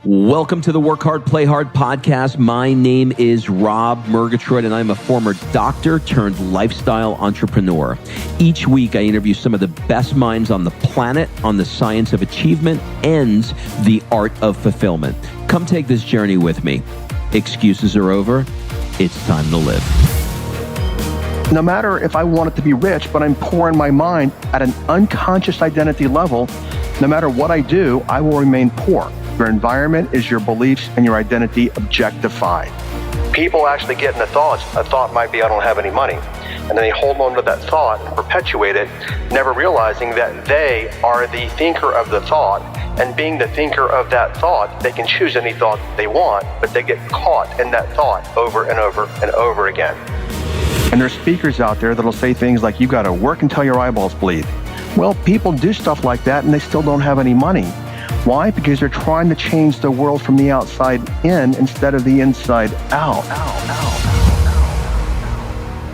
Welcome to the Work Hard, Play Hard podcast. My name is Rob Murgatroyd, and I'm a former doctor turned lifestyle entrepreneur. Each week, I interview some of the best minds on the planet on the science of achievement and the art of fulfillment. Come take this journey with me. Excuses are over. It's time to live. No matter if I want it to be rich, but I'm poor in my mind at an unconscious identity level, no matter what I do, I will remain poor. Your environment is your beliefs and your identity objectified. People actually get in the thoughts, a thought might be, I don't have any money. And then they hold on to that thought and perpetuate it, never realizing that they are the thinker of the thought. And being the thinker of that thought, they can choose any thought they want, but they get caught in that thought over and over and over again. And there's speakers out there that'll say things like, you got to work until your eyeballs bleed. Well, people do stuff like that and they still don't have any money. Why? Because they're trying to change the world from the outside in instead of the inside out.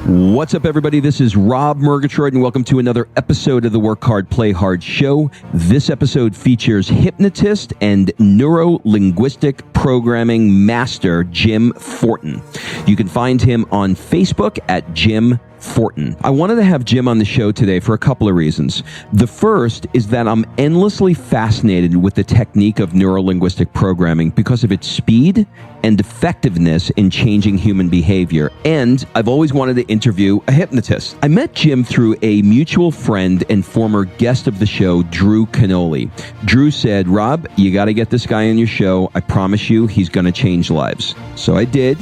What's up, everybody? This is Rob Murgatroyd, and welcome to another episode of the Work Hard, Play Hard show. This episode features hypnotist and NeuroLinguistic Programming master Jim Fortin. You can find him on Facebook at Jim Fortin. I wanted to have Jim on the show today for a couple of reasons. The first is that I'm endlessly fascinated with the technique of neurolinguistic programming because of its speed and effectiveness in changing human behavior. And I've always wanted to interview a hypnotist. I met Jim through a mutual friend and former guest of the show, Drew Canoli. Drew said, Rob, you got to get this guy on your show. I promise you, he's going to change lives. So I did.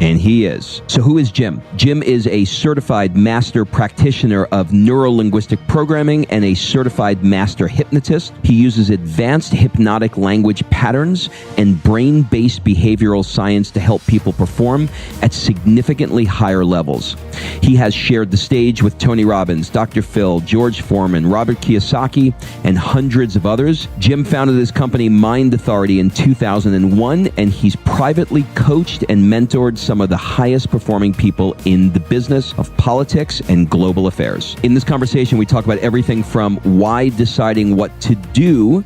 And he is. So who is Jim? Jim is a certified master practitioner of neurolinguistic programming and a certified master hypnotist. He uses advanced hypnotic language patterns and brain-based behavioral science to help people perform at significantly higher levels. He has shared the stage with Tony Robbins, Dr. Phil, George Foreman, Robert Kiyosaki, and hundreds of others. Jim founded his company Mind Authority in 2001, and he's privately coached and mentored some of the highest performing people in the business of politics and global affairs. In this conversation, we talk about everything from why deciding what to do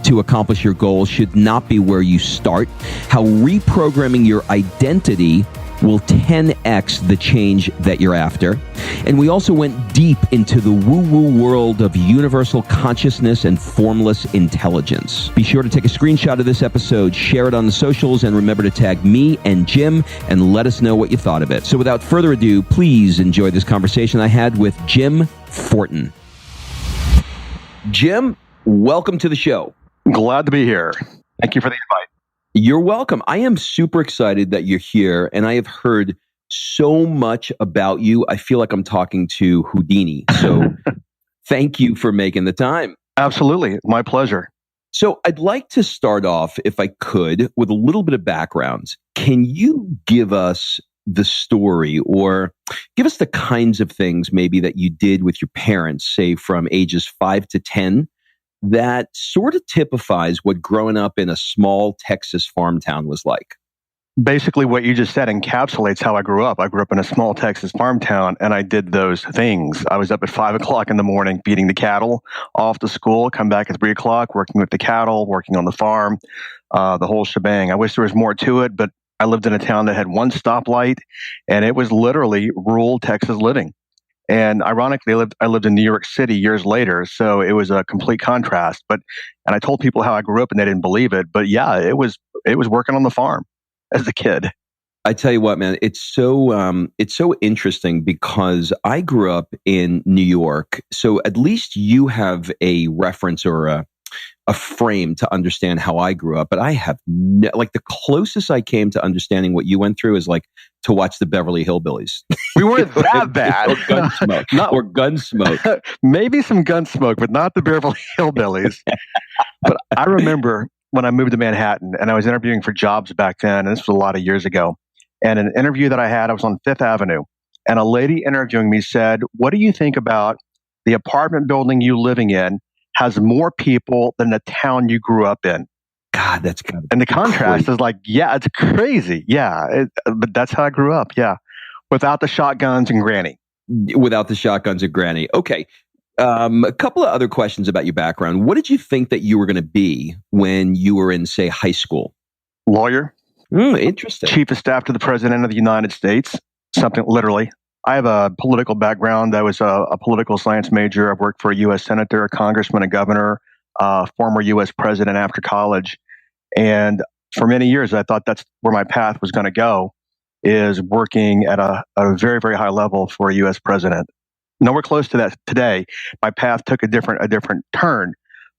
to accomplish your goals should not be where you start, how reprogramming your identity will 10x the change that you're after. And we also went deep into the woo-woo world of universal consciousness and formless intelligence. Be sure to take a screenshot of this episode, share it on the socials, and remember to tag me and Jim and let us know what you thought of it. So without further ado, please enjoy this conversation I had with Jim Fortin. Jim, welcome to the show. Glad to be here. Thank you for the invite. You're welcome. I am super excited that you're here, and I have heard so much about you. I feel like I'm talking to Houdini. So thank you for making the time. Absolutely. My pleasure. So I'd like to start off, if I could, with a little bit of background. Can you give us the story or give us the kinds of things maybe that you did with your parents, say from ages 5 to 10, that sort of typifies what growing up in a small Texas farm town was like? Basically, what you just said encapsulates how I grew up. I grew up in a small Texas farm town, and I did those things. I was up at 5 o'clock in the morning, feeding the cattle, off to school, come back at 3 o'clock, working with the cattle, working on the farm, the whole shebang. I wish there was more to it, but I lived in a town that had one stoplight, and it was literally rural Texas living. And ironically, I lived in New York City years later, so it was a complete contrast. And I told people how I grew up, and they didn't believe it. But yeah, it was working on the farm as a kid. I tell you what, man, it's so interesting because I grew up in New York, so at least you have a reference or a frame to understand how I grew up. But I have like the closest I came to understanding what you went through is like to watch the Beverly Hillbillies. We weren't that bad. Or Gunsmoke. Or Gunsmoke. Maybe some Gunsmoke, but not the Beverly Hillbillies. But I remember when I moved to Manhattan and I was interviewing for jobs back then, and this was a lot of years ago. And an interview that I was on Fifth Avenue. And a lady interviewing me said, what do you think about the apartment building you living in has more people than the town you grew up in? God, that's kind of and the contrast crazy. Is like, yeah, it's crazy. Yeah, but that's how I grew up. Yeah, without the shotguns and granny. Without the shotguns and granny. Okay, A couple of other questions about your background. What did you think that you were going to be when you were in, say, high school? Lawyer, Interesting. chief of staff to the President of the United States, something literally. I have a political background. I was a political science major. I've worked for a U.S. senator, a congressman, a governor, former U.S. president after college. And for many years, I thought that's where my path was going to go, is working at a very, very high level for a U.S. president. Nowhere close to that today. My path took a different turn.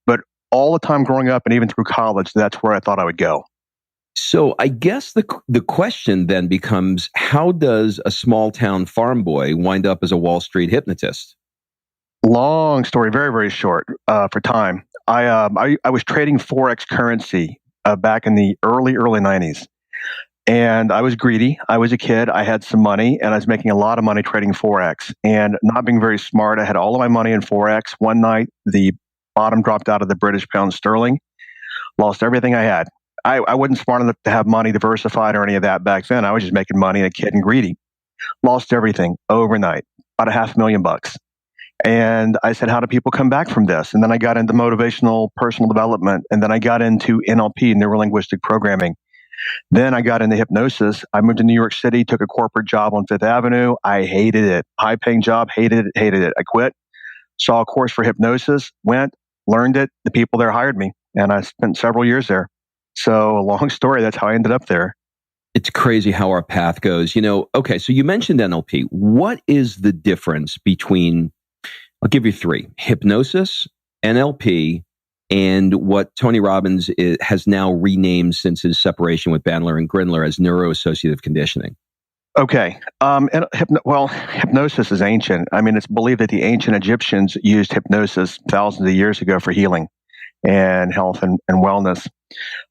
But all the time growing up and even through college, that's where I thought I would go. So I guess the question then becomes, how does a small town farm boy wind up as a Wall Street hypnotist? Long story, very, very short for time. I was trading Forex currency back in the early 90s. And I was greedy. I was a kid. I had some money, and I was making a lot of money trading Forex. And not being very smart, I had all of my money in Forex. One night, the bottom dropped out of the British pound sterling, lost everything I had. I wasn't smart enough to have money diversified or any of that back then. I was just making money, a kid and greedy. Lost everything overnight, about $500,000. And I said, how do people come back from this? And then I got into motivational personal development. And then I got into NLP, NeuroLinguistic Programming. Then I got into hypnosis. I moved to New York City, took a corporate job on Fifth Avenue. I hated it. High paying job, hated it. I quit. Saw a course for hypnosis, went, learned it. The people there hired me. And I spent several years there. So, a long story, that's how I ended up there. It's crazy how our path goes. Okay, so you mentioned NLP. What is the difference between, I'll give you three, hypnosis, NLP, and what Tony Robbins has now renamed since his separation with Bandler and Grindler as Neuro-Associative conditioning? Okay. Hypnosis is ancient. I mean, it's believed that the ancient Egyptians used hypnosis thousands of years ago for healing and health and wellness.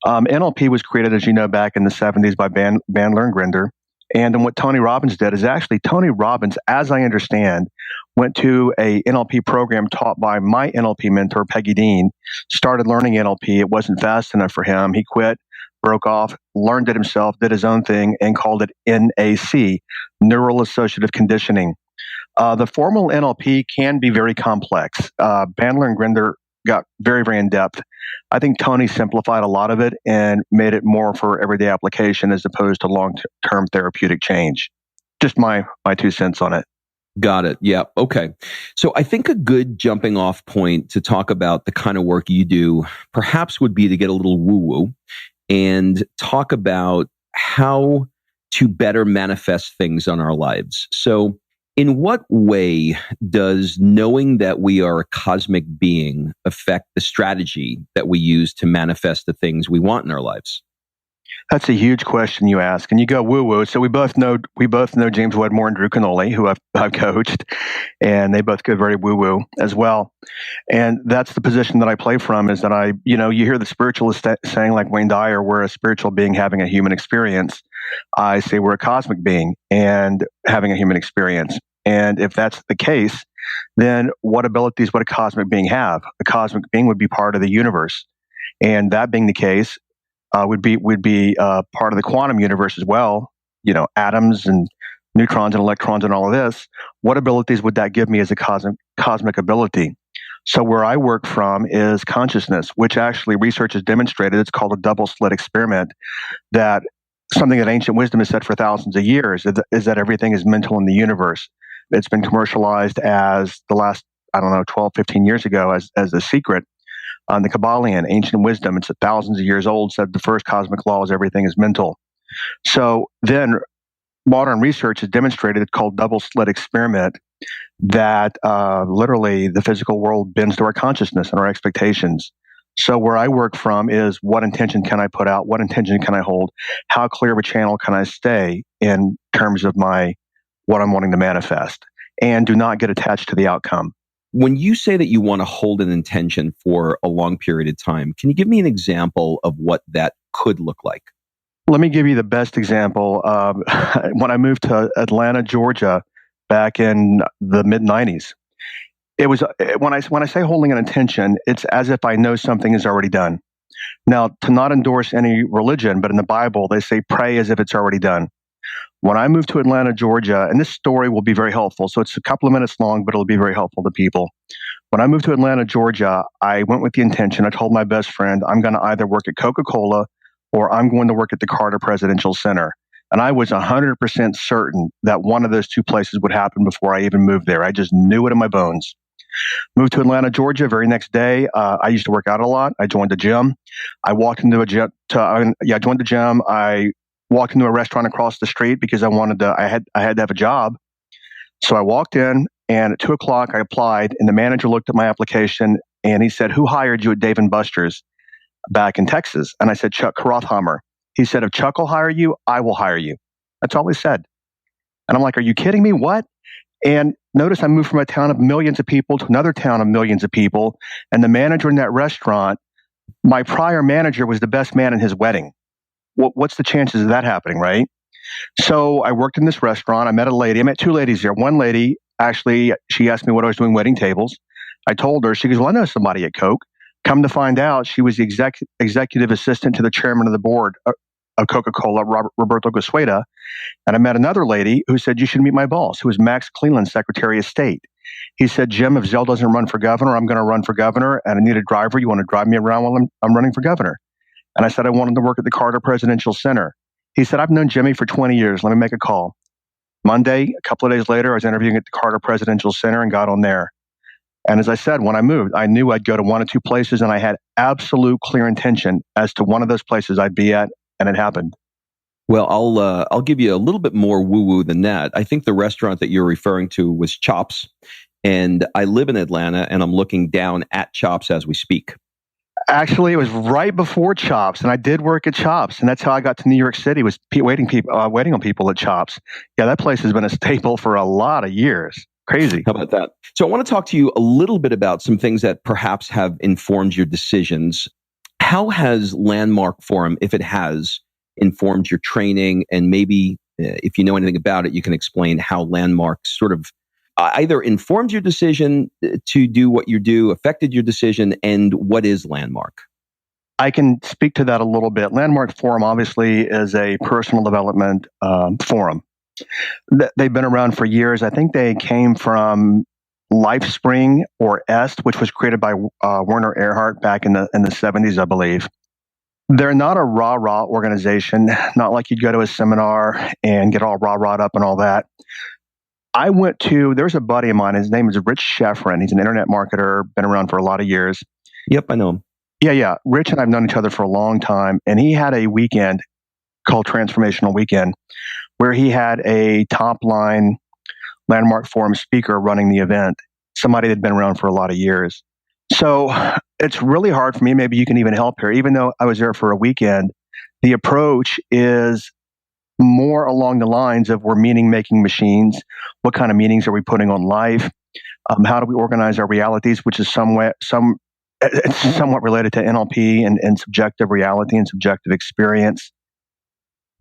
NLP was created, as you know, back in the 70s by Bandler and Grindler. And then what Tony Robbins did is actually Tony Robbins, as I understand, went to a NLP program taught by my NLP mentor, Peggy Dean, started learning NLP. It wasn't fast enough for him. He quit, broke off, learned it himself, did his own thing, and called it NAC, Neuro-Associative Conditioning. The formal NLP can be very complex. Bandler and Grindler got very, very in-depth. I think Tony simplified a lot of it and made it more for everyday application as opposed to long-term therapeutic change. Just my 2 cents on it. Got it. Yeah. Okay. So I think a good jumping off point to talk about the kind of work you do perhaps would be to get a little woo-woo and talk about how to better manifest things on our lives. So in what way does knowing that we are a cosmic being affect the strategy that we use to manifest the things we want in our lives? That's a huge question you ask, and you go woo woo. So we both know James Wedmore and Drew Canole, who I've coached, and they both go very woo woo as well. And that's the position that I play from. Is that you hear the spiritualist saying, like Wayne Dyer, we're a spiritual being having a human experience. I say we're a cosmic being and having a human experience. And if that's the case, then what abilities would a cosmic being have? A cosmic being would be part of the universe, and that being the case. Would be part of the quantum universe as well. Atoms and neutrons and electrons and all of this. What abilities would that give me as a cosmic ability? So where I work from is consciousness, which actually research has demonstrated. It's called a double slit experiment. That something that ancient wisdom has said for thousands of years is that everything is mental in the universe. It's been commercialized as the last 12, 15 years ago as a secret. The Kabbalion, ancient wisdom, it's thousands of years old, said the first cosmic law is everything is mental. So then modern research has demonstrated, it's called double slit experiment, that literally the physical world bends to our consciousness and our expectations. So where I work from is what intention can I put out? What intention can I hold? How clear of a channel can I stay in terms of what I'm wanting to manifest? And do not get attached to the outcome. When you say that you want to hold an intention for a long period of time, can you give me an example of what that could look like? Let me give you the best example. When I moved to Atlanta, Georgia, back in the mid-90s, it was when I say holding an intention, it's as if I know something is already done. Now, to not endorse any religion, but in the Bible, they say pray as if it's already done. When I moved to Atlanta, Georgia, and this story will be very helpful. So it's a couple of minutes long, but it'll be very helpful to people. When I moved to Atlanta, Georgia, I went with the intention, I told my best friend, I'm going to either work at Coca-Cola or I'm going to work at the Carter Presidential Center. And I was 100% certain that one of those two places would happen before I even moved there. I just knew it in my bones. Moved to Atlanta, Georgia. Very next day, I used to work out a lot. I joined the gym. I walked into a gym. I joined the gym. I walked into a restaurant across the street because I wanted to. I had to have a job. So I walked in, and at 2:00, I applied, and the manager looked at my application, and he said, "Who hired you at Dave & Buster's back in Texas?" And I said, "Chuck Rothhammer." He said, "If Chuck will hire you, I will hire you." That's all he said. And I'm like, "Are you kidding me? What?" And notice I moved from a town of millions of people to another town of millions of people. And the manager in that restaurant, my prior manager, was the best man in his wedding. What's the chances of that happening, right? So I worked in this restaurant. I met a lady. I met two ladies there. One lady, actually, she asked me what I was doing wedding tables. I told her. She goes, "Well, I know somebody at Coke." Come to find out, she was the executive assistant to the chairman of the board of Coca-Cola, Roberto Gosueda. And I met another lady who said, "You should meet my boss," who was Max Cleland, Secretary of State. He said, "Jim, if Zell doesn't run for governor, I'm going to run for governor, and I need a driver. You want to drive me around while I'm running for governor?" And I said, "I wanted to work at the Carter Presidential Center." He said, "I've known Jimmy for 20 years. Let me make a call." Monday, a couple of days later, I was interviewing at the Carter Presidential Center and got on there. And as I said, when I moved, I knew I'd go to one or two places, and I had absolute clear intention as to one of those places I'd be at, and it happened. Well, I'll give you a little bit more woo-woo than that. I think the restaurant that you're referring to was Chops, and I live in Atlanta, and I'm looking down at Chops as we speak. Actually, it was right before Chops, and I did work at Chops, and that's how I got to New York City, was waiting on people at Chops. Yeah, that place has been a staple for a lot of years. Crazy. How about that? So I want to talk to you a little bit about some things that perhaps have informed your decisions. How has Landmark Forum, if it has, informed your training? And maybe if you know anything about it, you can explain how Landmark sort of either informed your decision to do what you do, affected your decision, and what is Landmark? I can speak to that a little bit. Landmark Forum obviously is a personal development forum. They've been around for years. I think they came from LifeSpring or EST, which was created by Werner Erhard back in the 70s, I believe. They're not a rah-rah organization, not like you'd go to a seminar and get all rah-rahed up and all that. There's a buddy of mine, his name is Rich Sheffrin. He's an internet marketer, been around for a lot of years. Yep, I know him. Yeah. Rich and I have known each other for a long time, and he had a weekend called Transformational Weekend, where he had a top-line Landmark Forum speaker running the event, somebody that had been around for a lot of years. So it's really hard for me. Maybe you can even help here. Even though I was there for a weekend, the approach is more along the lines of we're meaning-making machines. What kind of meanings are we putting on life? How do we organize our realities, which is somewhat related to NLP and subjective reality and subjective experience.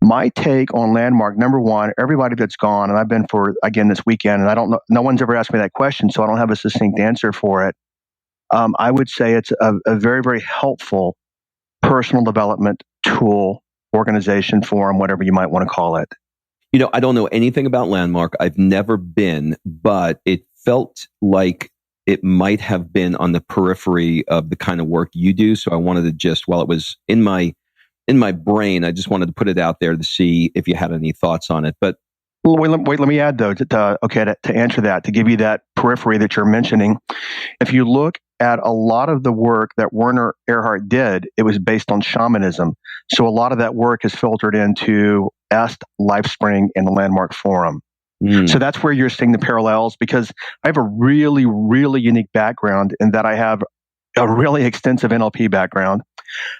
My take on Landmark, number one, everybody that's gone, and I've been for, again, this weekend, and I don't know, no one's ever asked me that question, so I don't have a succinct answer for it. I would say it's a very, very helpful personal development tool, organization, forum, whatever you might want to call it. You know, I don't know anything about Landmark. I've never been, but it felt like it might have been on the periphery of the kind of work you do. So I wanted to just, while it was in my brain, I just wanted to put it out there to see if you had any thoughts on it. But wait, let me add though, to answer that, to give you that periphery that you're mentioning. If you look at a lot of the work that Werner Erhard did, it was based on shamanism. So a lot of that work is filtered into EST, LifeSpring, and the Landmark Forum. So that's where you're seeing the parallels, because I have a really, really unique background in that I have a really extensive NLP background.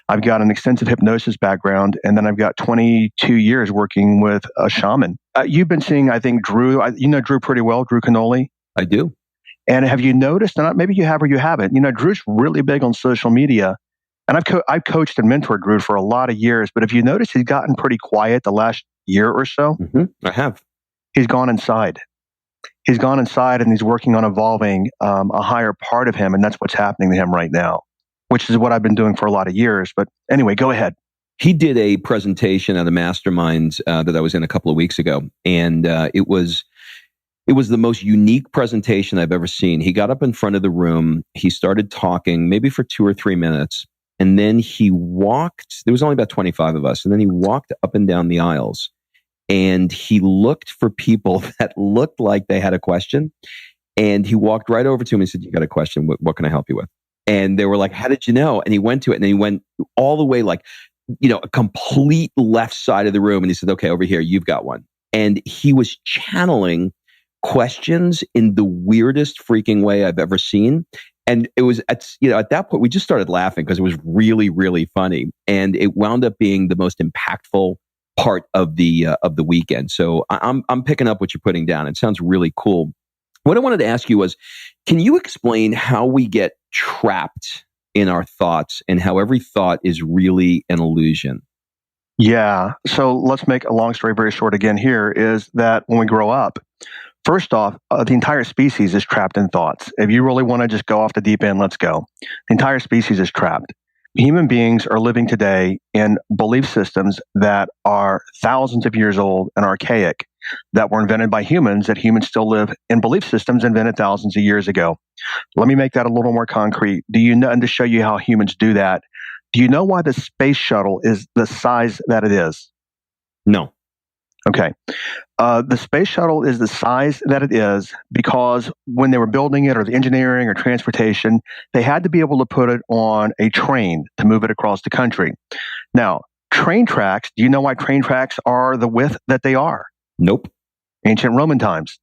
I've got an extensive hypnosis background, and then I've got 22 years working with a shaman. You've been seeing, I think, Drew. You know Drew pretty well, Drew Canoli. I do. And have you noticed, and maybe you have or you haven't, Drew's really big on social media. And I've coached and mentored Drew for a lot of years, but have you noticed he's gotten pretty quiet the last year or so? Mm-hmm. I have. He's gone inside. He's gone inside and he's working on evolving a higher part of him. And that's what's happening to him right now, which is what I've been doing for a lot of years. But anyway, go ahead. He did a presentation at a mastermind that I was in a couple of weeks ago. And it was It was the most unique presentation I've ever seen. He got up in front of the room. He started talking maybe for 2 or 3 minutes. And then he walked, there was only about 25 of us. And then he walked up and down the aisles and he looked for people that looked like they had a question. And he walked right over to him and said, "You got a question? What can I help you with?" And they were like, "How did you know?" And he went to it and then he went all the way like, a complete left side of the room. And he said, "Okay, over here, you've got one." And he was channeling questions in the weirdest freaking way I've ever seen. And it was at that point, we just started laughing because it was really, really funny. And it wound up being the most impactful part of the weekend. So I'm picking up what you're putting down. It sounds really cool. What I wanted to ask you was, can you explain how we get trapped in our thoughts and how every thought is really an illusion? Yeah. So let's make a long story very short again here is that when we grow up, first off, the entire species is trapped in thoughts. If you really want to just go off the deep end, let's go. The entire species is trapped. Human beings are living today in belief systems that are thousands of years old and archaic, that were invented by humans, that humans still live in belief systems invented thousands of years ago. Let me make that a little more concrete. Do you know, and to show you how humans do that, do you know why the space shuttle is the size that it is? No. Okay. The space shuttle is the size that it is because when they were building it or the engineering or transportation, they had to be able to put it on a train to move it across the country. Now, train tracks, do you know why train tracks are the width that they are? Nope. Ancient Roman times.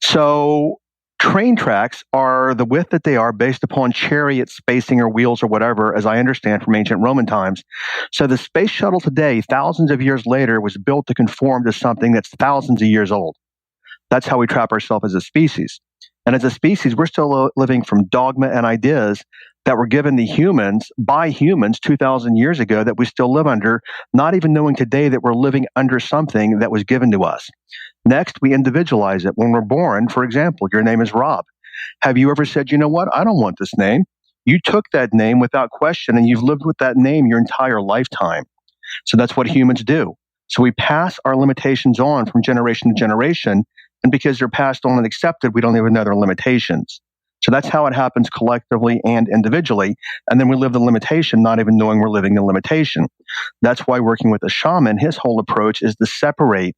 So train tracks are the width that they are based upon chariot spacing or wheels or whatever, as I understand from ancient Roman times. So the space shuttle today, thousands of years later, was built to conform to something that's thousands of years old. That's how we trap ourselves as a species. And as a species, we're still living from dogma and ideas that were given to humans by humans 2,000 years ago that we still live under, not even knowing today that we're living under something that was given to us. Next, we individualize it. When we're born, for example, your name is Rob. Have you ever said, you know what, I don't want this name? You took that name without question and you've lived with that name your entire lifetime. So that's what humans do. So we pass our limitations on from generation to generation. And because they're passed on and accepted, we don't even know their limitations. So that's how it happens collectively and individually. And then we live the limitation, not even knowing we're living the limitation. That's why working with a shaman, his whole approach is to separate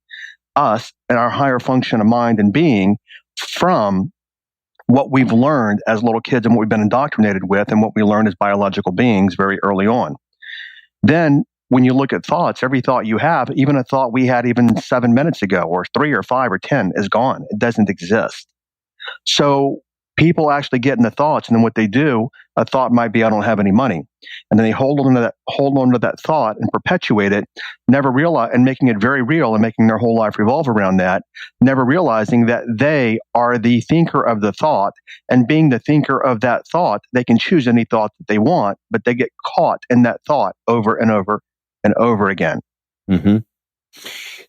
us and our higher function of mind and being from what we've learned as little kids and what we've been indoctrinated with and what we learned as biological beings very early on. Then when you look at thoughts, every thought you have, even a thought we had even 7 minutes ago or 3 or 5 or 10 is gone. It doesn't exist. So people actually get into thoughts, and then what they do, a thought might be, I don't have any money. And then they hold on to that thought and perpetuate it, never realize, and making it very real and making their whole life revolve around that, never realizing that they are the thinker of the thought. And being the thinker of that thought, they can choose any thought that they want, but they get caught in that thought over and over and over again. Mm-hmm.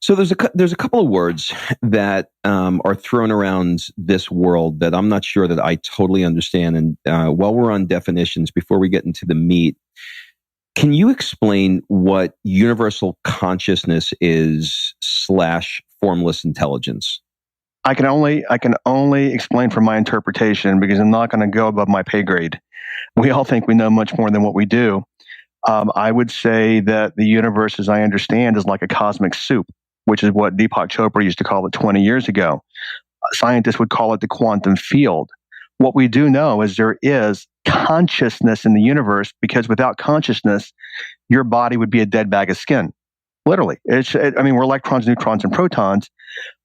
So there's a couple of words that are thrown around this world that I'm not sure that I totally understand. And while we're on definitions, before we get into the meat, can you explain what universal consciousness is / formless intelligence? I can only explain from my interpretation because I'm not going to go above my pay grade. We all think we know much more than what we do. I would say that the universe, as I understand, is like a cosmic soup, which is what Deepak Chopra used to call it 20 years ago. Scientists would call it the quantum field. What we do know is there is consciousness in the universe, because without consciousness, your body would be a dead bag of skin. Literally. We're electrons, neutrons, and protons.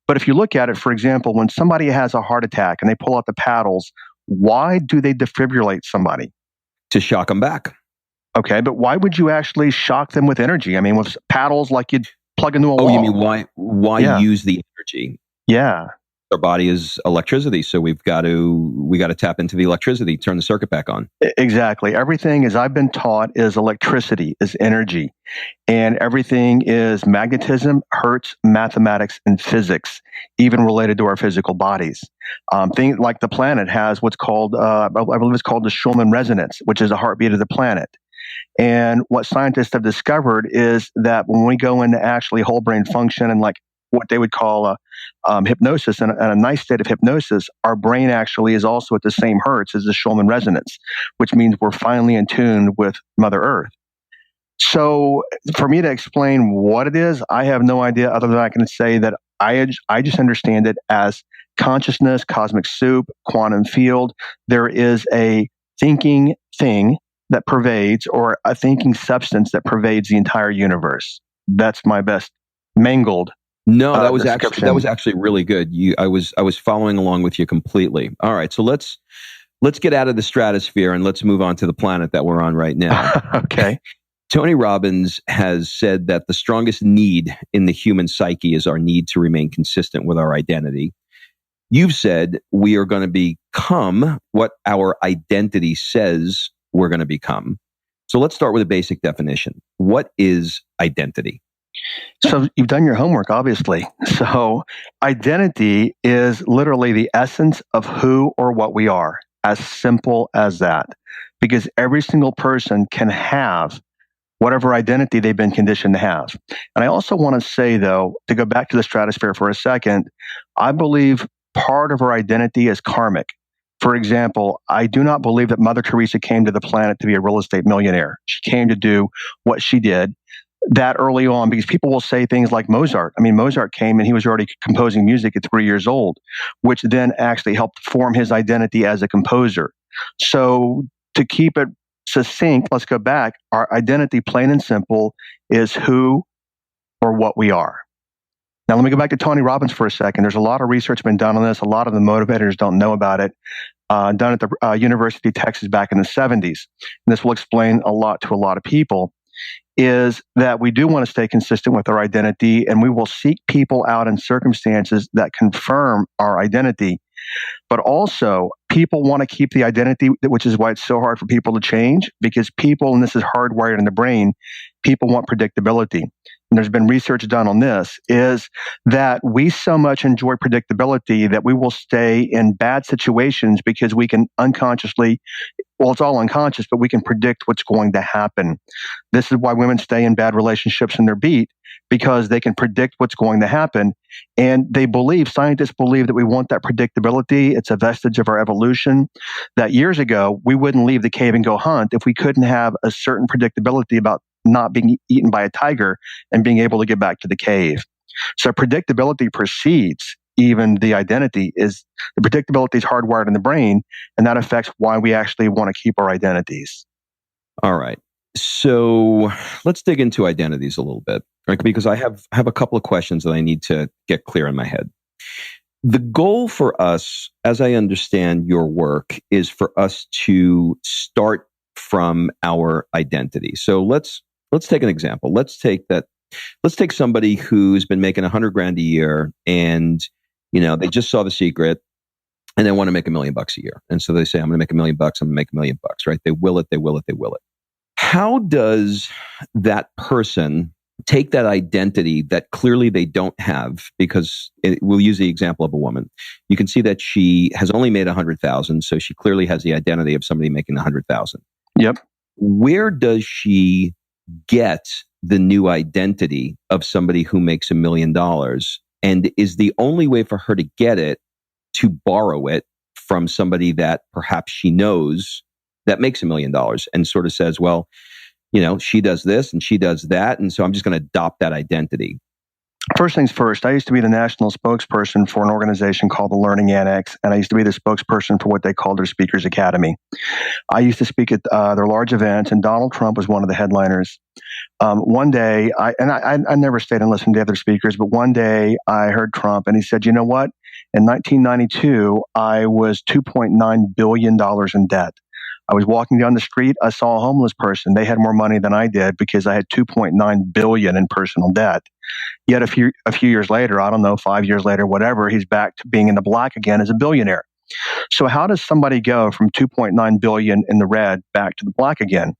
But if you look at it, for example, when somebody has a heart attack and they pull out the paddles, why do they defibrillate somebody? To shock them back. Okay, but why would you actually shock them with energy? I mean, with paddles like you'd plug into a wall. Oh, you mean why use the energy? Yeah. Our body is electricity, so we got to tap into the electricity, turn the circuit back on. Exactly. Everything, as I've been taught, is electricity, is energy. And everything is magnetism, hertz, mathematics, and physics, even related to our physical bodies. Things like the planet has what's called, I believe it's called the Schumann resonance, which is the heartbeat of the planet. And what scientists have discovered is that when we go into actually whole brain function and like what they would call hypnosis, and a nice state of hypnosis, our brain actually is also at the same hertz as the Schumann resonance, which means we're finally in tune with Mother Earth. So for me to explain what it is, I have no idea other than I can say that I just understand it as consciousness, cosmic soup, quantum field. There is a thinking thing that pervades, or a thinking substance that pervades the entire universe. That's my best mangled. No, that was actually really good. I was following along with you completely. All right, so let's get out of the stratosphere and let's move on to the planet that we're on right now. Okay. Tony Robbins has said that the strongest need in the human psyche is our need to remain consistent with our identity. You've said we are going to become what our identity says we're going to become. So let's start with a basic definition. What is identity? So you've done your homework, obviously. So identity is literally the essence of who or what we are, as simple as that. Because every single person can have whatever identity they've been conditioned to have. And I also want to say, though, to go back to the stratosphere for a second, I believe part of our identity is karmic. For example, I do not believe that Mother Teresa came to the planet to be a real estate millionaire. She came to do what she did that early on, because people will say things like Mozart. I mean, Mozart came and he was already composing music at 3 years old, which then actually helped form his identity as a composer. So to keep it succinct, let's go back. Our identity, plain and simple, is who or what we are. Now, let me go back to Tony Robbins for a second. There's a lot of research been done on this. A lot of the motivators don't know about it. Done at the University of Texas back in the 70s. And this will explain a lot to a lot of people, is that we do want to stay consistent with our identity, and we will seek people out in circumstances that confirm our identity. But also, people want to keep the identity, which is why it's so hard for people to change, because people, and this is hardwired in the brain, people want predictability. And there's been research done on this, is that we so much enjoy predictability that we will stay in bad situations because we can unconsciously, well, it's all unconscious, but we can predict what's going to happen. This is why women stay in bad relationships and they're beat, because they can predict what's going to happen. And scientists believe that we want that predictability. It's a vestige of our evolution, that years ago, we wouldn't leave the cave and go hunt if we couldn't have a certain predictability about not being eaten by a tiger and being able to get back to the cave. So predictability precedes even the identity. The predictability is hardwired in the brain, and that affects why we actually want to keep our identities. All right. So let's dig into identities a little bit, right? Because I have a couple of questions that I need to get clear in my head. The goal for us, as I understand your work, is for us to start from our identity. So let's take an example. Let's take somebody who's been making $100,000 a year, and they just saw The Secret, and they want to make $1 million a year. And so they say, I'm going to make $1 million. I'm going to make $1 million, right? They will it. How does that person take that identity that clearly they don't have? Because we'll use the example of a woman. You can see that she has only made 100,000, so she clearly has the identity of somebody making 100,000. Yep. Where does she get the new identity of somebody who makes $1 million? And is the only way for her to get it to borrow it from somebody that perhaps she knows that makes $1 million and sort of says, well, she does this and she does that, and so I'm just going to adopt that identity? First things first, I used to be the national spokesperson for an organization called the Learning Annex, and I used to be the spokesperson for what they called their Speakers Academy. I used to speak at their large events, and Donald Trump was one of the headliners. One day, I never stayed and listened to other speakers, but one day I heard Trump, and he said, you know what? In 1992, I was $2.9 billion in debt. I was walking down the street. I saw a homeless person. They had more money than I did because I had $2.9 billion in personal debt. Yet a few years later, I don't know, 5 years later, whatever, he's back to being in the black again as a billionaire. So how does somebody go from 2.9 billion in the red back to the black again?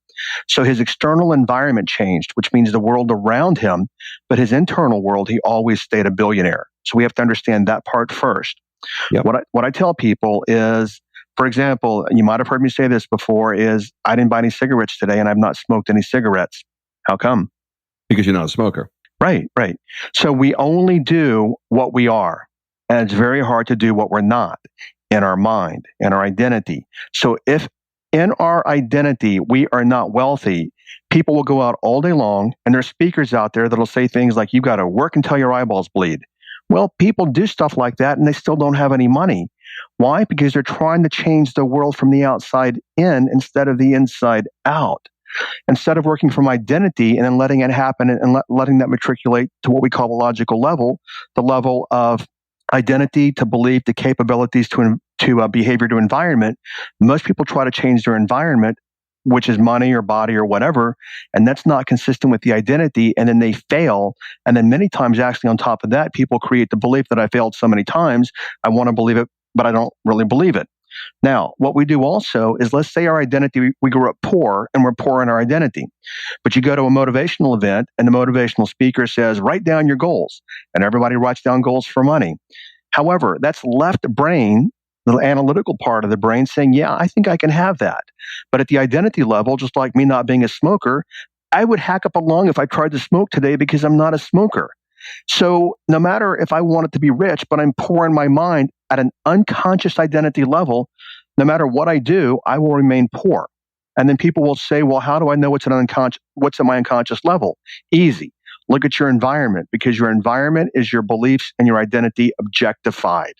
So his external environment changed, which means the world around him, but his internal world, he always stayed a billionaire. So we have to understand that part first. Yep. What I tell people is, for example, you might have heard me say this before, is I didn't buy any cigarettes today and I've not smoked any cigarettes. How come? Because you're not a smoker. Right. So we only do what we are, and it's very hard to do what we're not in our mind, in our identity. So if in our identity we are not wealthy, people will go out all day long, and there's speakers out there that'll say things like, "You got to work until your eyeballs bleed." Well, people do stuff like that, and they still don't have any money. Why? Because they're trying to change the world from the outside in instead of the inside out. Instead of working from identity and then letting it happen and letting that matriculate to what we call a logical level, the level of identity to belief to capabilities to behavior to environment, most people try to change their environment, which is money or body or whatever, and that's not consistent with the identity, and then they fail. And then many times, actually, on top of that, people create the belief that I failed so many times, I want to believe it, but I don't really believe it. Now, what we do also is, let's say our identity, we grew up poor and we're poor in our identity. But you go to a motivational event and the motivational speaker says, write down your goals. And everybody writes down goals for money. However, that's left brain, the analytical part of the brain saying, yeah, I think I can have that. But at the identity level, just like me not being a smoker, I would hack up a lung if I tried to smoke today because I'm not a smoker. So no matter if I wanted to be rich, but I'm poor in my mind at an unconscious identity level, no matter what I do, I will remain poor. And then people will say, well, how do I know what's at my unconscious level? Easy. Look at your environment, because your environment is your beliefs and your identity objectified.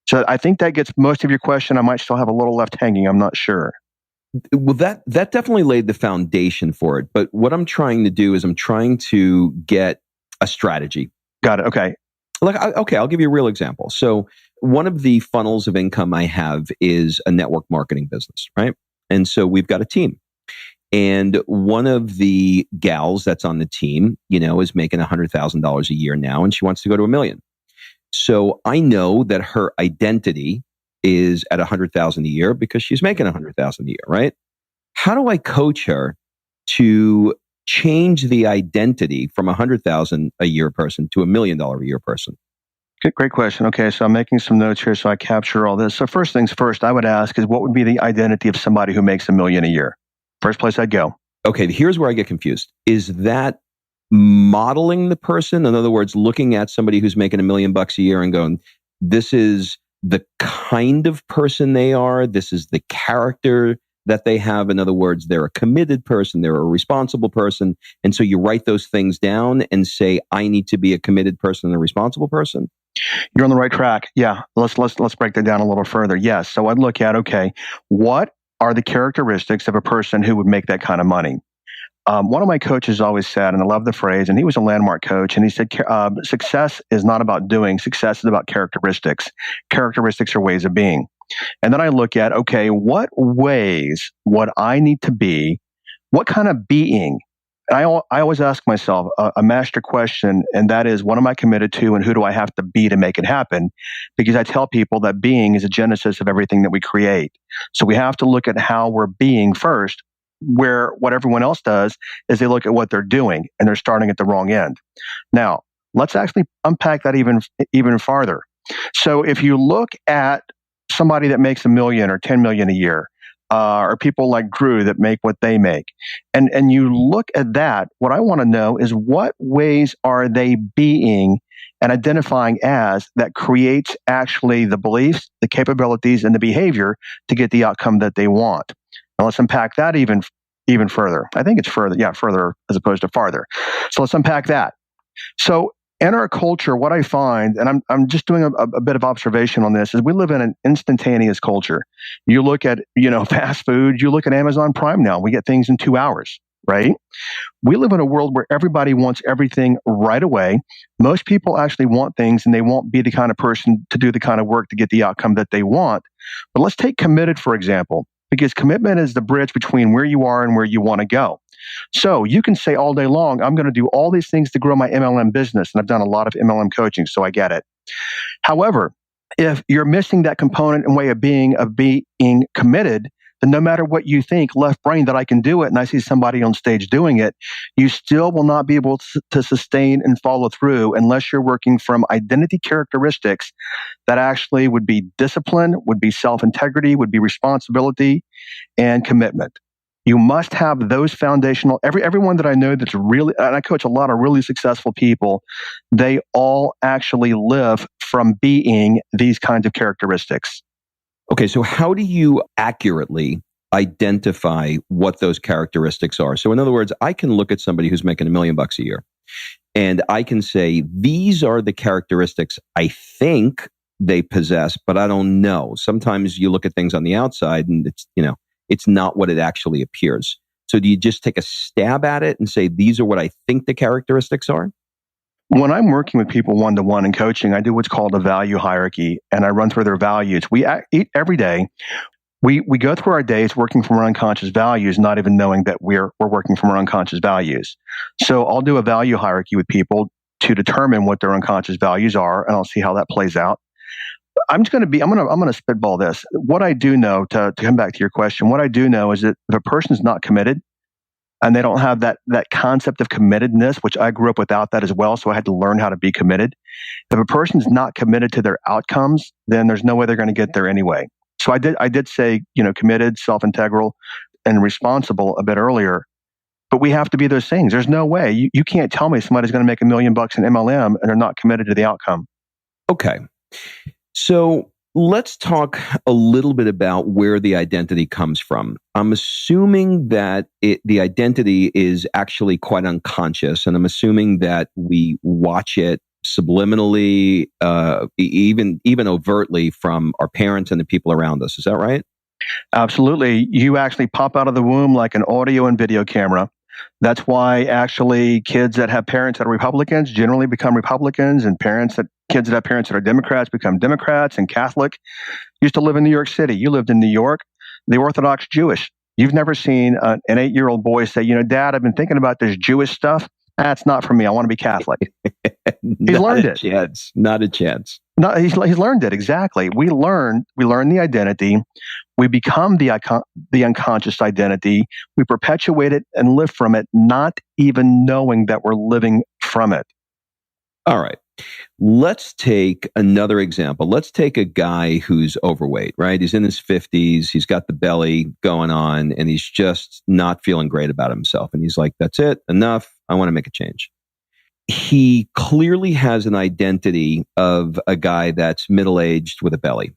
So I think that gets most of your question. I might still have a little left hanging. I'm not sure. Well, that definitely laid the foundation for it. But what I'm trying to do is I'm trying to get a strategy. Got it. Okay. Okay, I'll give you a real example. So one of the funnels of income I have is a network marketing business, right? And so we've got a team. And one of the gals that's on the team, is making $100,000 a year now, and she wants to go to $1 million. So I know that her identity is at $100,000 a year because she's making $100,000 a year, right? How do I coach her to change the identity from $100,000 a year person to $1 million a year person? Great question. Okay, so I'm making some notes here so I capture all this. So first things first, I would ask is, what would be the identity of somebody who makes $1 million a year? First place I'd go. Okay, here's where I get confused. Is that modeling the person? In other words, looking at somebody who's making $1 million a year and going, this is the kind of person they are. This is the character that they have. In other words, they're a committed person. They're a responsible person. And so you write those things down and say, I need to be a committed person and a responsible person. You're on the right track. Yeah. Let's break that down a little further. Yes. So I'd look at, okay, what are the characteristics of a person who would make that kind of money? One of my coaches always said, and I love the phrase, and he was a landmark coach, and he said, success is not about doing, success is about characteristics. Characteristics are ways of being. And then I look at, okay, what ways would I need to be? What kind of being? I always ask myself a master question, and that is, what am I committed to, and who do I have to be to make it happen? Because I tell people that being is a genesis of everything that we create. So we have to look at how we're being first, where what everyone else does is they look at what they're doing, and they're starting at the wrong end. Now, let's actually unpack that even farther. So if you look at somebody that makes $1 million or $10 million a year, or people like Drew that make what they make, and you look at that, what I want to know is, what ways are they being and identifying as that creates actually the beliefs, the capabilities, and the behavior to get the outcome that they want. Now let's unpack that even further. I think it's further, further as opposed to farther. So let's unpack that. So in our culture, what I find, and I'm just doing a bit of observation on this, is we live in an instantaneous culture. You look at, fast food, you look at Amazon Prime now, we get things in 2 hours, right? We live in a world where everybody wants everything right away. Most people actually want things, and they won't be the kind of person to do the kind of work to get the outcome that they want. But let's take committed, for example, because commitment is the bridge between where you are and where you want to go. So you can say all day long, I'm going to do all these things to grow my MLM business. And I've done a lot of MLM coaching, so I get it. However, if you're missing that component and way of being committed, then no matter what you think, left brain, that I can do it, and I see somebody on stage doing it, you still will not be able to sustain and follow through unless you're working from identity characteristics that actually would be discipline, would be self-integrity, would be responsibility, and commitment. You must have those foundational, everyone that I know that's really, and I coach a lot of really successful people, they all actually live from being these kinds of characteristics. Okay, so how do you accurately identify what those characteristics are? So in other words, I can look at somebody who's making $1 million a year, and I can say, these are the characteristics I think they possess, but I don't know. Sometimes you look at things on the outside and it's not what it actually appears. So do you just take a stab at it and say, these are what I think the characteristics are? When I'm working with people one-to-one in coaching, I do what's called a value hierarchy, and I run through their values. We eat every day. We go through our days working from our unconscious values, not even knowing that we're working from our unconscious values. So I'll do a value hierarchy with people to determine what their unconscious values are, and I'll see how that plays out. I'm going to spitball this. What I do know, to come back to your question, what I do know is that if a person's not committed and they don't have that concept of committedness, which I grew up without that as well, so I had to learn how to be committed. If a person's not committed to their outcomes, then there's no way they're going to get there anyway. So I did say, committed, self-integral, and responsible a bit earlier, but we have to be those things. There's no way. You can't tell me somebody's going to make $1 million in MLM and they're not committed to the outcome. Okay. So let's talk a little bit about where the identity comes from. I'm assuming that the identity is actually quite unconscious, and I'm assuming that we watch it subliminally, even overtly from our parents and the people around us. Is that right? Absolutely. You actually pop out of the womb like an audio and video camera. That's why actually kids that have parents that are Republicans generally become Republicans, and kids that have parents that are Democrats become Democrats, and Catholic. Used to live in New York City. You lived in New York, the Orthodox Jewish. You've never seen an 8-year-old boy say, Dad, I've been thinking about this Jewish stuff. That's not for me. I want to be Catholic. He's learned it. Not a chance. No, he's learned it. Exactly. We learn the identity. We become the unconscious identity. We perpetuate it and live from it, not even knowing that we're living from it. All right. Let's take another example. Let's take a guy who's overweight, right? He's in his 50s. He's got the belly going on, and he's just not feeling great about himself. And he's like, that's it. Enough. I want to make a change. He clearly has an identity of a guy that's middle-aged with a belly.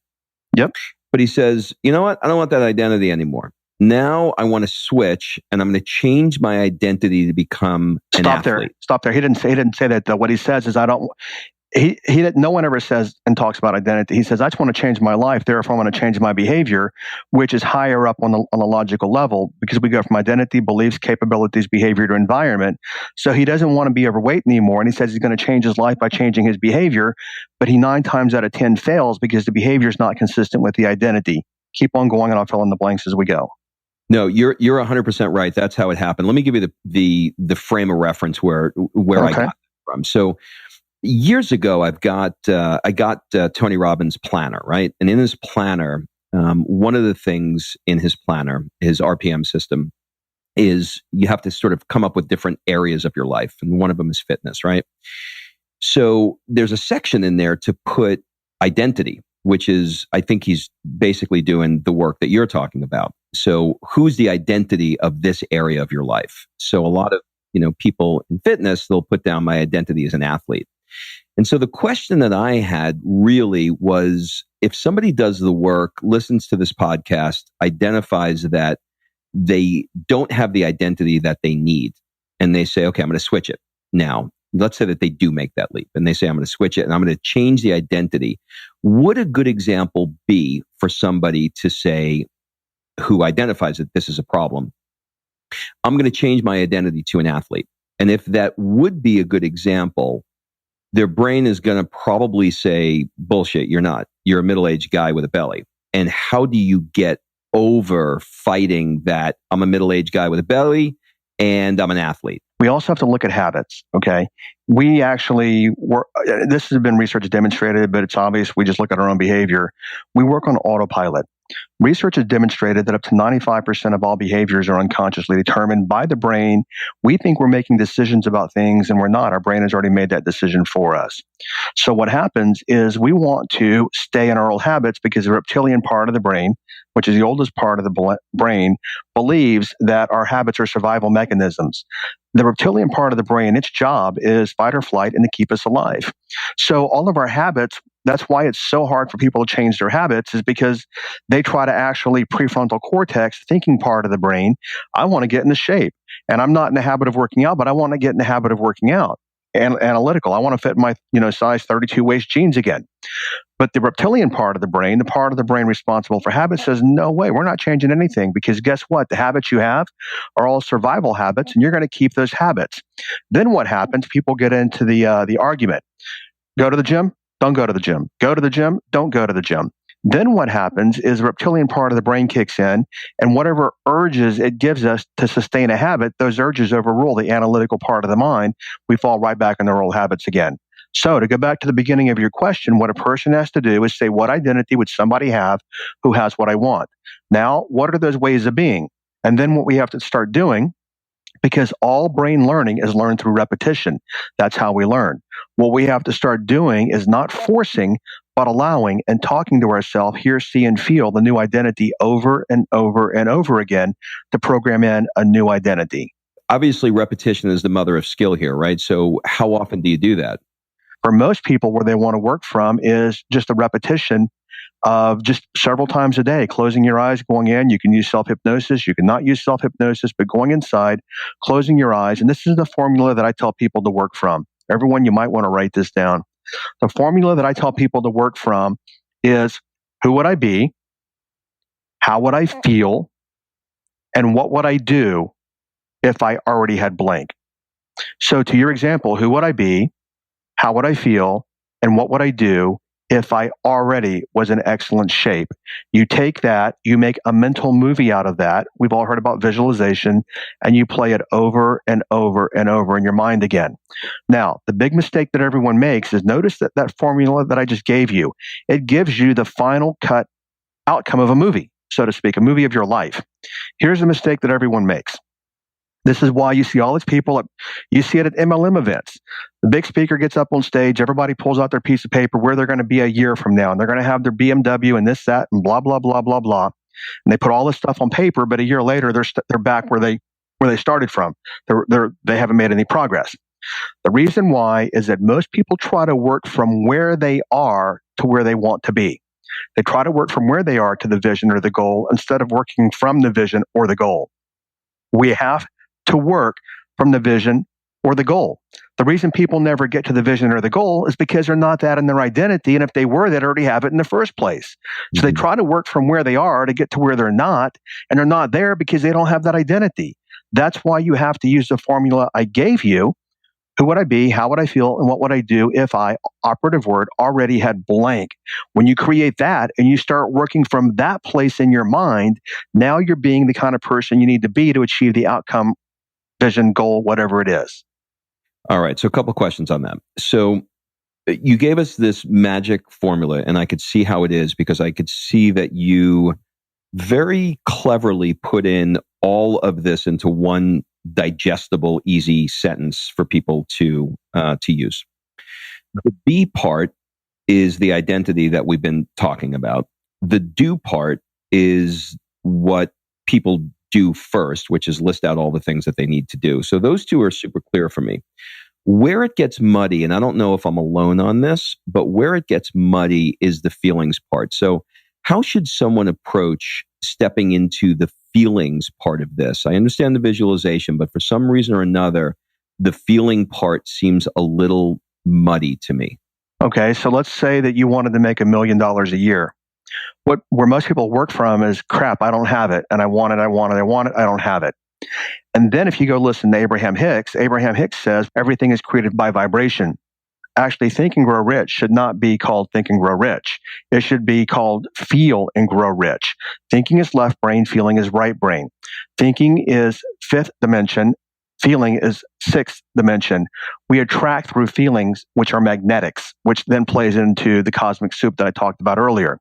Yep. But he says, you know what? I don't want that identity anymore. Now I want to switch, and I'm going to change my identity to become an athlete. Stop there. He didn't say that. What he says is, no one ever says and talks about identity. He says, I just want to change my life. Therefore, I want to change my behavior, which is higher up on the logical level, because we go from identity, beliefs, capabilities, behavior to environment. So he doesn't want to be overweight anymore. And he says he's going to change his life by changing his behavior. But he 9 times out of 10 fails because the behavior is not consistent with the identity. Keep on going, and I'll fill in the blanks as we go. No, you're 100% right. That's how it happened. Let me give you the frame of reference where Okay. I got it from. So years ago, I got Tony Robbins' planner, right? And in his planner, one of the things in his planner, his RPM system, is you have to sort of come up with different areas of your life, and one of them is fitness, right? So there's a section in there to put identity, which is, I think he's basically doing the work that you're talking about. So who's the identity of this area of your life? So a lot of, people in fitness, they'll put down my identity as an athlete. And so the question that I had really was, if somebody does the work, listens to this podcast, identifies that they don't have the identity that they need, and they say, okay, I'm going to switch it now. Let's say that they do make that leap and they say, I'm going to switch it and I'm going to change the identity. Would a good example be for somebody to say, who identifies that this is a problem, I'm going to change my identity to an athlete? And if that would be a good example, their brain is going to probably say, bullshit, you're not. You're a middle-aged guy with a belly. And how do you get over fighting that I'm a middle-aged guy with a belly and I'm an athlete? We also have to look at habits, okay? We actually work, this has been research demonstrated, but it's obvious we just look at our own behavior. We work on autopilot. Research has demonstrated that up to 95% of all behaviors are unconsciously determined by the brain. We think we're making decisions about things, and we're not. Our brain has already made that decision for us. So what happens is we want to stay in our old habits because the reptilian part of the brain, which is the oldest part of the brain, believes that our habits are survival mechanisms. The reptilian part of the brain, its job is fight or flight and to keep us alive. So all of our habits, that's why it's so hard for people to change their habits, is because they try to actually prefrontal cortex, thinking part of the brain. I want to get into shape, and I'm not in the habit of working out, but I want to get in the habit of working out. And analytical, I want to fit my size 32 waist jeans again. But the reptilian part of the brain, the part of the brain responsible for habits, says, no way, we're not changing anything, because guess what? The habits you have are all survival habits, and you're going to keep those habits. Then what happens? People get into the argument. Go to the gym, don't go to the gym. Go to the gym, don't go to the gym. Then what happens is the reptilian part of the brain kicks in, and whatever urges it gives us to sustain a habit, those urges overrule the analytical part of the mind. We fall right back into our old habits again. So to go back to the beginning of your question, what a person has to do is say, what identity would somebody have who has what I want? Now, what are those ways of being? And then what we have to start doing, because all brain learning is learned through repetition. That's how we learn. What we have to start doing is not forcing, but allowing and talking to ourselves, hear, see, and feel the new identity over and over and over again to program in a new identity. Obviously, repetition is the mother of skill here, right? So how often do you do that? For most people, where they want to work from is just a repetition of just several times a day, closing your eyes, going in. You can use self-hypnosis. You can not use self-hypnosis, but going inside, closing your eyes. And this is the formula that I tell people to work from. Everyone, you might want to write this down. The formula that I tell people to work from is, who would I be? How would I feel? And what would I do if I already had blank? So to your example, who would I be? How would I feel? And what would I do if I already was in excellent shape? You take that, you make a mental movie out of that. We've all heard about visualization, and you play it over and over and over in your mind again. Now, the big mistake that everyone makes is, notice that formula that I just gave you, it gives you the final cut outcome of a movie, so to speak, a movie of your life. Here's the mistake that everyone makes. This is why you see all these people, you see it at MLM events. The big speaker gets up on stage, everybody pulls out their piece of paper where they're going to be a year from now, and they're going to have their BMW and this, that, and blah, blah, blah, blah, blah. And they put all this stuff on paper, but a year later, they're back where they started from. They haven't made any progress. The reason why is that most people try to work from where they are to where they want to be. They try to work from where they are to the vision or the goal instead of working from the vision or the goal. We have to work from the vision or the goal. The reason people never get to the vision or the goal is because they're not that in their identity. And if they were, they'd already have it in the first place. So they try to work from where they are to get to where they're not. And they're not there because they don't have that identity. That's why you have to use the formula I gave you. Who would I be? How would I feel? And what would I do if I, operative word, already had blank? When you create that and you start working from that place in your mind, now you're being the kind of person you need to be to achieve the outcome, vision, goal, whatever it is. All right. So a couple of questions on that. So you gave us this magic formula, and I could see how it is, because I could see that you very cleverly put in all of this into one digestible, easy sentence for people to use. The B part is the identity that we've been talking about. The do part is what people do first, which is list out all the things that they need to do. So those two are super clear for me. Where it gets muddy, and I don't know if I'm alone on this, but where it gets muddy is the feelings part. So how should someone approach stepping into the feelings part of this? I understand the visualization, but for some reason or another, the feeling part seems a little muddy to me. Okay, so let's say that you wanted to make $1 million a year. Where most people work from is, crap, I don't have it, and I want it, I don't have it. And then if you go listen to Abraham Hicks says everything is created by vibration. Actually, Think and Grow Rich should not be called Think and Grow Rich. It should be called Feel and Grow Rich. Thinking is left brain, feeling is right brain. Thinking is fifth dimension, feeling is sixth dimension. We attract through feelings, which are magnetics, which then plays into the cosmic soup that I talked about earlier.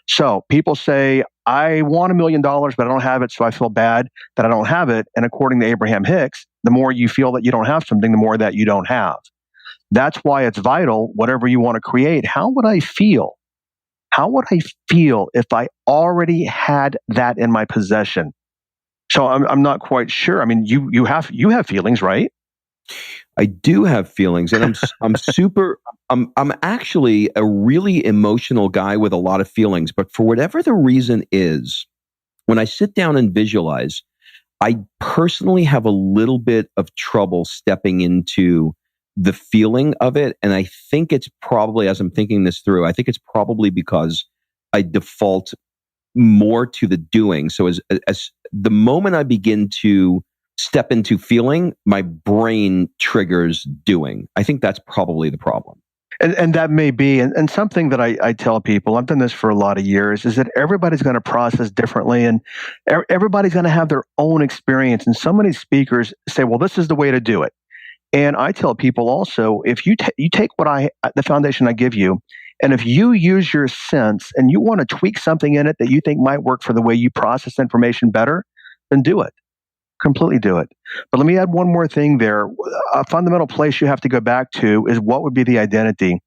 So people say, I want $1 million, but I don't have it, so I feel bad that I don't have it. And according to Abraham Hicks, the more you feel that you don't have something, the more that you don't have. That's why it's vital, whatever you want to create, how would I feel How would I feel if I already had that in my possession? So I'm not quite sure. I mean, you have feelings, right? I do have feelings, and I'm super. I'm actually a really emotional guy with a lot of feelings, but for whatever the reason is, when I sit down and visualize, I personally have a little bit of trouble stepping into the feeling of it. And I think it's probably, as I'm thinking this through, I think it's probably because I default more to the doing. So as the moment I begin to step into feeling, my brain triggers doing. I think that's probably the problem. And that may be, and something that I tell people, I've done this for a lot of years, is that everybody's going to process differently, and everybody's going to have their own experience. And so many speakers say, well, this is the way to do it. And I tell people also, if you take the foundation I give you, and if you use your sense and you want to tweak something in it that you think might work for the way you process information better, then do it. Completely do it. But let me add one more thing there. A fundamental place you have to go back to is what would be the identity.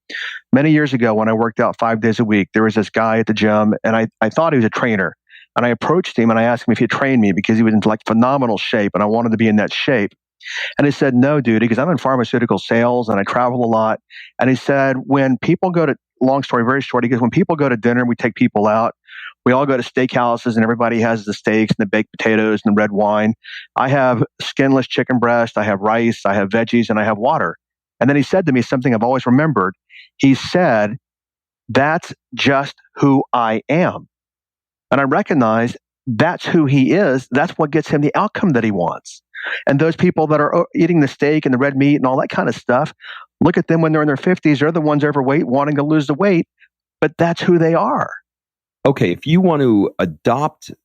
Many years ago, when I worked out 5 days a week, there was this guy at the gym, and I thought he was a trainer. And I approached him and I asked him if he'd train me because he was in like phenomenal shape, and I wanted to be in that shape. And he said, no, dude, because I'm in pharmaceutical sales and I travel a lot. And he said, when people go to, long story very short, he goes, when people go to dinner, we take people out. We all go to steakhouses and everybody has the steaks and the baked potatoes and the red wine. I have skinless chicken breast, I have rice, I have veggies, and I have water. And then he said to me something I've always remembered. He said, that's just who I am. And I recognized that's who he is. That's what gets him the outcome that he wants. And those people that are eating the steak and the red meat and all that kind of stuff, look at them when they're in their 50s. They're the ones overweight, wanting to lose the weight, but that's who they are. Okay, if you want to adopt/model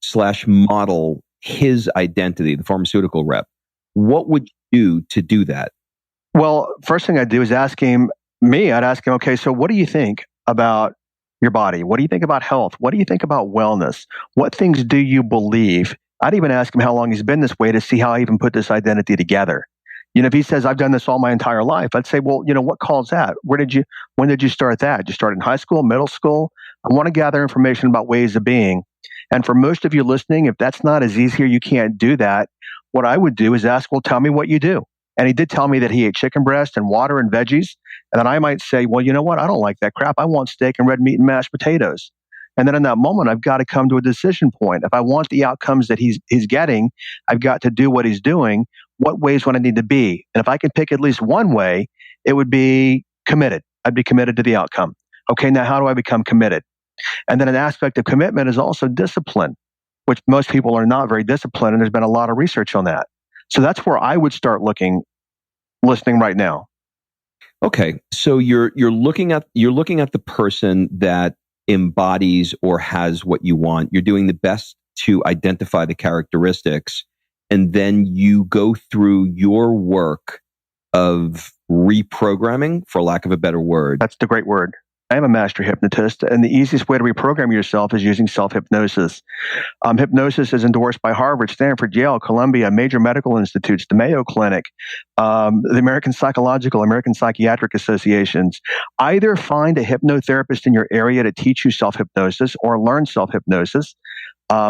his identity, the pharmaceutical rep, what would you do to do that? Well, first thing I'd do is I'd ask him, okay, so what do you think about your body? What do you think about health? What do you think about wellness? What things do you believe? I'd even ask him how long he's been this way to see how I even put this identity together. If he says, I've done this all my entire life, I'd say, well, what calls that? When did you start that? Did you start in high school, middle school? I want to gather information about ways of being. And for most of you listening, if that's not as easy or you can't do that, what I would do is ask, well, tell me what you do. And he did tell me that he ate chicken breast and water and veggies. And then I might say, well, you know what? I don't like that crap. I want steak and red meat and mashed potatoes. And then in that moment, I've got to come to a decision point. If I want the outcomes that he's getting, I've got to do what he's doing. What ways would I need to be? And if I could pick at least one way, it would be committed. I'd be committed to the outcome. Okay, now how do I become committed? And then an aspect of commitment is also discipline, which most people are not very disciplined, and there's been a lot of research on that. So that's where I would start listening right now. Okay, so you're looking at the person that embodies or has what you want. You're doing the best to identify the characteristics, and then you go through your work of reprogramming, for lack of a better word. That's the great word. I am a master hypnotist, and the easiest way to reprogram yourself is using self-hypnosis. Hypnosis is endorsed by Harvard, Stanford, Yale, Columbia, major medical institutes, the Mayo Clinic, the American Psychological, American Psychiatric Associations. Either find a hypnotherapist in your area to teach you self-hypnosis or learn self-hypnosis,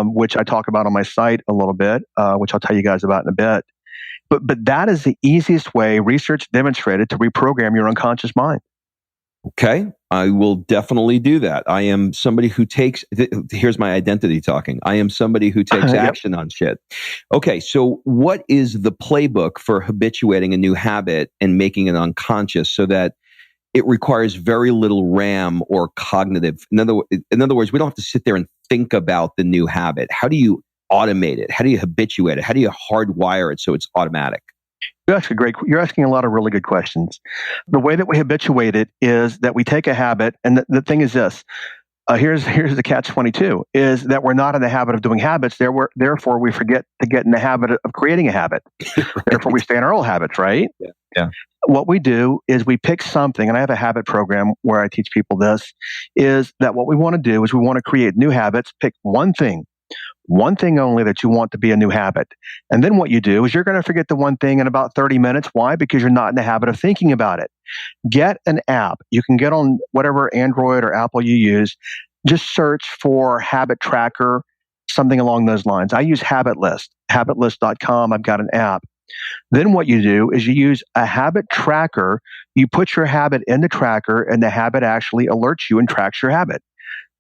which I talk about on my site a little bit, which I'll tell you guys about in a bit. But that is the easiest way, research demonstrated, to reprogram your unconscious mind. Okay, I will definitely do that. I am somebody who takes, here's my identity talking. I am somebody who takes action on shit. Okay, so what is the playbook for habituating a new habit and making it unconscious so that it requires very little RAM or cognitive? In other words, we don't have to sit there and think about the new habit. How do you automate it? How do you habituate it? How do you hardwire it so it's automatic? You're asking a lot of really good questions. The way that we habituate it is that we take a habit, and the thing is this. Here's the catch-22, is that we're not in the habit of doing habits. Therefore, we forget to get in the habit of creating a habit. Therefore, we stay in our old habits, right? Yeah. What we do is we pick something, and I have a habit program where I teach people this, is that what we want to do is we want to create new habits, pick one thing only that you want to be a new habit. And then what you do is you're going to forget the one thing in about 30 minutes. Why? Because you're not in the habit of thinking about it. Get an app. You can get on whatever Android or Apple you use. Just search for habit tracker, something along those lines. I use Habit List, habitlist.com. I've got an app. Then what you do is you use a habit tracker. You put your habit in the tracker, and the habit actually alerts you and tracks your habit.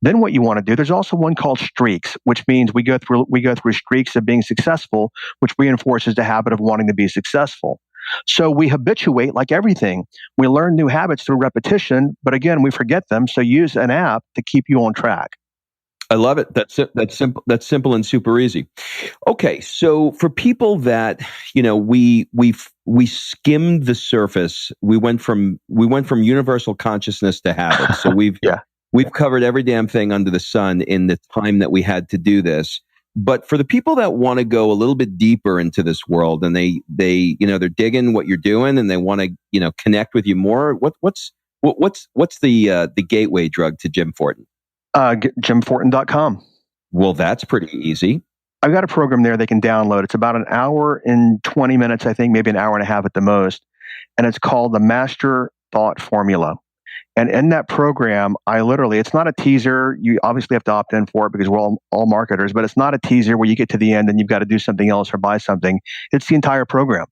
Then what you want to do, there's also one called streaks, which means we go through streaks of being successful, which reinforces the habit of wanting to be successful. So we habituate like everything. We learn new habits through repetition, but again, we forget them. So use an app to keep you on track. I love it. That's simple. That's simple and super easy. Okay, so for people that we skimmed the surface. We went from universal consciousness to habits. So we've covered every damn thing under the sun in the time that we had to do this. But for the people that want to go a little bit deeper into this world, and they they're digging what you're doing, and they want to connect with you more. What's the gateway drug to Jim Fortin? JimFortin.com. Well, that's pretty easy. I've got a program there they can download. It's about an hour and 20 minutes, I think, maybe an hour and a half at the most. And it's called the Master Thought Formula. And in that program, it's not a teaser. You obviously have to opt in for it because we're all marketers, but it's not a teaser where you get to the end and you've got to do something else or buy something. It's the entire program.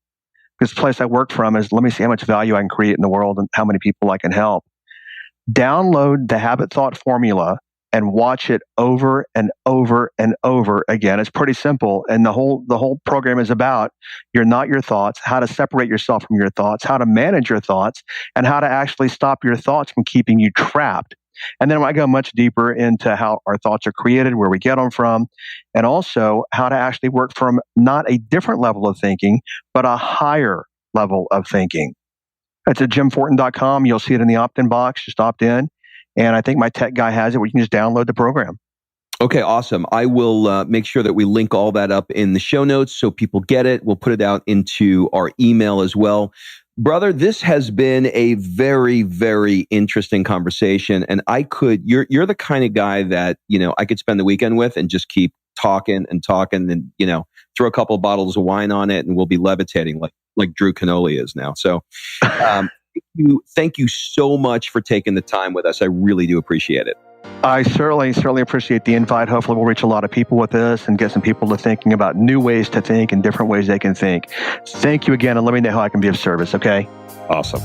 Because the place I work from is, let me see how much value I can create in the world and how many people I can help. Download the Habit Thought Formula and watch it over and over and over again. It's pretty simple. And the whole program is about you're not your thoughts, how to separate yourself from your thoughts, how to manage your thoughts, and how to actually stop your thoughts from keeping you trapped. And then I go much deeper into how our thoughts are created, where we get them from, and also how to actually work from not a different level of thinking, but a higher level of thinking. It's at JimFortin.com. You'll see it in the opt-in box. Just opt in. And I think my tech guy has it where you can just download the program. Okay, awesome. I will make sure that we link all that up in the show notes so people get it. We'll put it out into our email as well. Brother, this has been a very, very interesting conversation. And you're the kind of guy that, I could spend the weekend with and just keep talking and throw a couple of bottles of wine on it and we'll be levitating like Drew Canoli is now. So, thank you so much for taking the time with us. I really do appreciate it. I certainly appreciate the invite. Hopefully we'll reach a lot of people with this and get some people to thinking about new ways to think and different ways they can think. Thank you again, and let me know how I can be of service, okay? Awesome.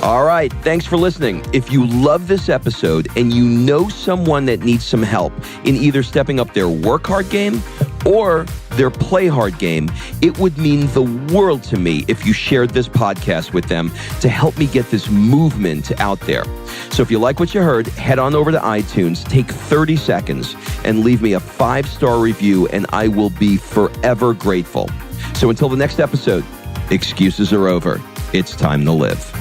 All right. Thanks for listening. If you love this episode and you know someone that needs some help in either stepping up their work hard game or their play hard game, it would mean the world to me if you shared this podcast with them to help me get this movement out there. So if you like what you heard, head on over to iTunes, take 30 seconds and leave me a 5-star review, and I will be forever grateful. So until the next episode, excuses are over. It's time to live.